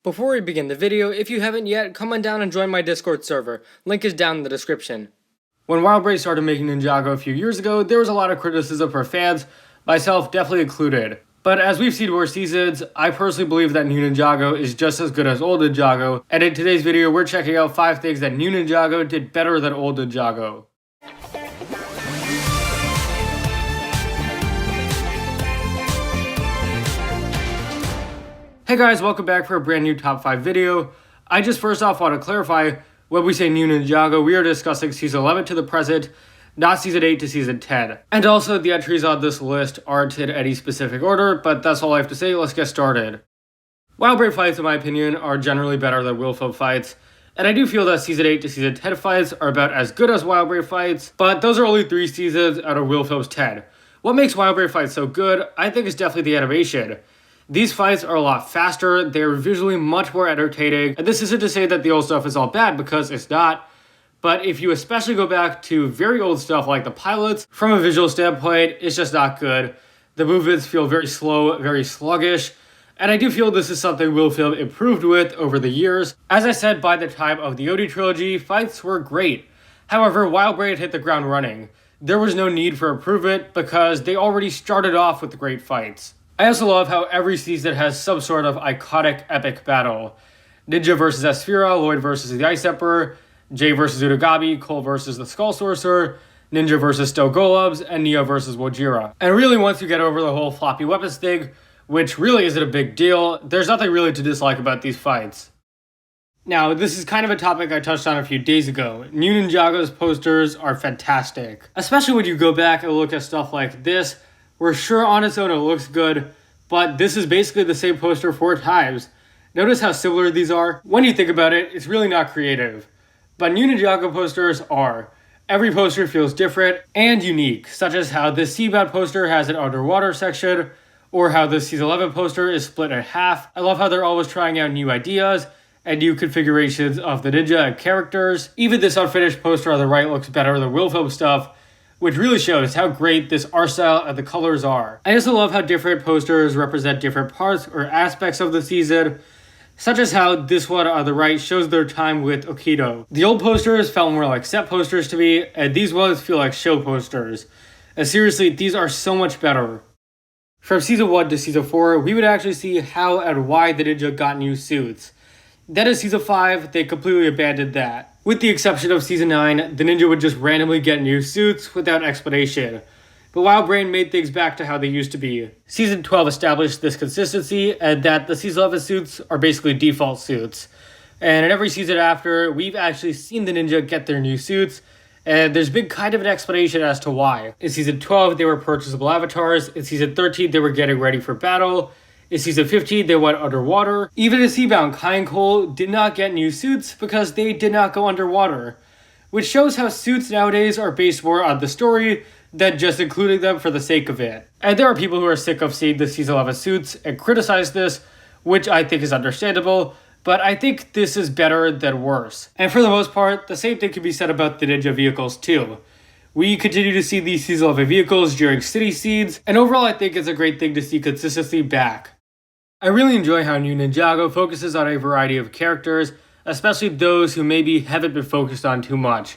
Before we begin the video, if you haven't yet, come on down and join my Discord server. Link is down in the description. When WildBrain started making Ninjago a few years ago, there was a lot of criticism for fans, myself definitely included. But as we've seen more seasons, I personally believe that new Ninjago is just as good as old Ninjago, and in today's video we're checking out 5 things that new Ninjago did better than old Ninjago. Hey guys, welcome back for a brand new top 5 video. I just first off want to clarify, when we say new Ninjago, we are discussing season 11 to the present, not season 8 to season 10. And also, the entries on this list aren't in any specific order, but that's all I have to say, let's get started. WildBrain fights, in my opinion, are generally better than WildFilm fights, and I do feel that season 8 to season 10 fights are about as good as WildBrain fights, but those are only 3 seasons out of WildFilm's 10. What makes WildBrain fights so good, I think, is definitely the animation. These fights are a lot faster, they're visually much more entertaining, and this isn't to say that the old stuff is all bad, because it's not. But if you especially go back to very old stuff like the pilots, from a visual standpoint, it's just not good. The movements feel very slow, very sluggish, and I do feel this is something WildFilm improved with over the years. As I said, by the time of the OD trilogy, fights were great. However, WildBrain hit the ground running. There was no need for improvement because they already started off with great fights. I also love how every season has some sort of iconic epic battle. Ninja versus Asphira, Lloyd versus the Ice Emperor, Jay versus Utagami, Cole versus the Skull Sorcerer, Ninja versus Stone Golems, and Nia versus Wojira. And really, once you get over the whole floppy weapons thing, which really isn't a big deal, there's nothing really to dislike about these fights. Now, this is kind of a topic I touched on a few days ago. New Ninjago's posters are fantastic. Especially when you go back and look at stuff like this, where sure on its own it looks good, but this is basically the same poster 4 times. Notice how similar these are? When you think about it, it's really not creative. But new Ninjago posters are. Every poster feels different and unique, such as how this Seabound poster has an underwater section, or how this Season 11 poster is split in half. I love how they're always trying out new ideas and new configurations of the ninja and characters. Even this unfinished poster on the right looks better than WildFilm stuff, which really shows how great this art style and the colors are. I also love how different posters represent different parts or aspects of the season, such as how this one on the right shows their time with Okido. The old posters felt more like set posters to me, and these ones feel like show posters. And seriously, these are so much better. From season 1 to season 4, we would actually see how and why the ninja got new suits. Then in season 5, they completely abandoned that. With the exception of season 9, the ninja would just randomly get new suits without explanation. But WildBrain made things back to how they used to be. Season 12 established this consistency, and that the season 11 suits are basically default suits. And in every season after, we've actually seen the ninja get their new suits, and there's been kind of an explanation as to why. In season 12, they were purchasable avatars. In season 13, they were getting ready for battle. In season 15, they went underwater. Even in Seabound, Kai and Cole did not get new suits because they did not go underwater, which shows how suits nowadays are based more on the story than just including them for the sake of it. And there are people who are sick of seeing the season 11 suits and criticize this, which I think is understandable, but I think this is better than worse. And for the most part, the same thing can be said about the ninja vehicles too. We continue to see these season 11 vehicles during city scenes, and overall I think it's a great thing to see consistency back. I really enjoy how new Ninjago focuses on a variety of characters, especially those who maybe haven't been focused on too much.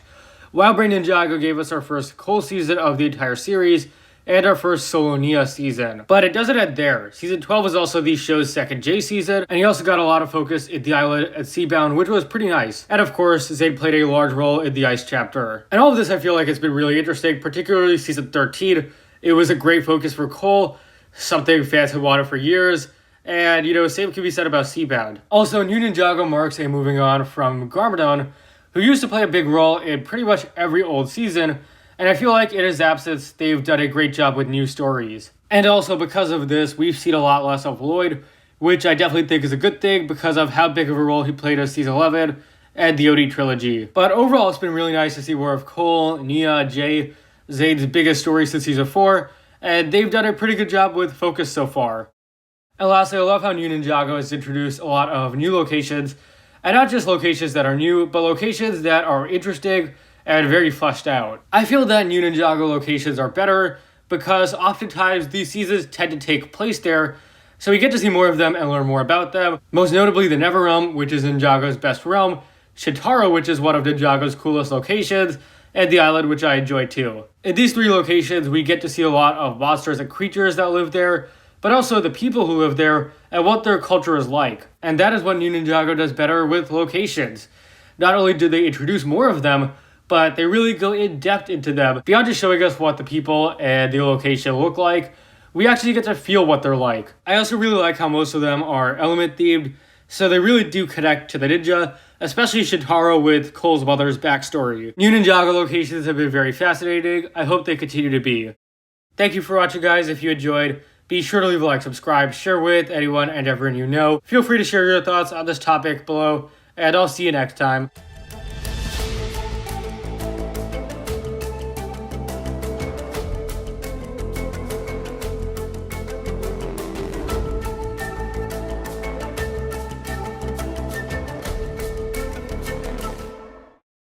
WildBrain Ninjago gave us our first Cole season of the entire series, and our first solo Nia season. But it doesn't end there. Season 12 was also the show's second J season, and he also got a lot of focus in the island at Seabound, which was pretty nice. And of course, Zayd played a large role in the Ice chapter. And all of this I feel like it's been really interesting, particularly season 13. It was a great focus for Cole, something fans had wanted for years. And, same can be said about Seabound. Also, new Ninjago marks a moving on from Garmadon, who used to play a big role in pretty much every old season, and I feel like in his absence, they've done a great job with new stories. And also, because of this, we've seen a lot less of Lloyd, which I definitely think is a good thing because of how big of a role he played in season 11 and the OD trilogy. But overall, it's been really nice to see more of Cole, Nia, Jay, Zayd's biggest story since season 4, and they've done a pretty good job with focus so far. And lastly, I love how new Ninjago has introduced a lot of new locations, and not just locations that are new, but locations that are interesting and very fleshed out. I feel that new Ninjago locations are better because oftentimes these seasons tend to take place there, So we get to see more of them and learn more about them, most notably the Never Realm, which is Ninjago's best realm, Shitaro, which is one of Ninjago's coolest locations, and the island, which I enjoy too. In these 3 locations, we get to see a lot of monsters and creatures that live there, but also the people who live there and what their culture is like. And that is what New Ninjago does better with locations. Not only do they introduce more of them, but they really go in depth into them. Beyond just showing us what the people and the location look like, we actually get to feel what they're like. I also really like how most of them are element themed, so they really do connect to the ninja, especially Shintaro with Cole's mother's backstory. New Ninjago locations have been very fascinating. I hope they continue to be. Thank you for watching, guys. If you enjoyed, be sure to leave a like, subscribe, share with anyone and everyone you know. Feel free to share your thoughts on this topic below, and I'll see you next time.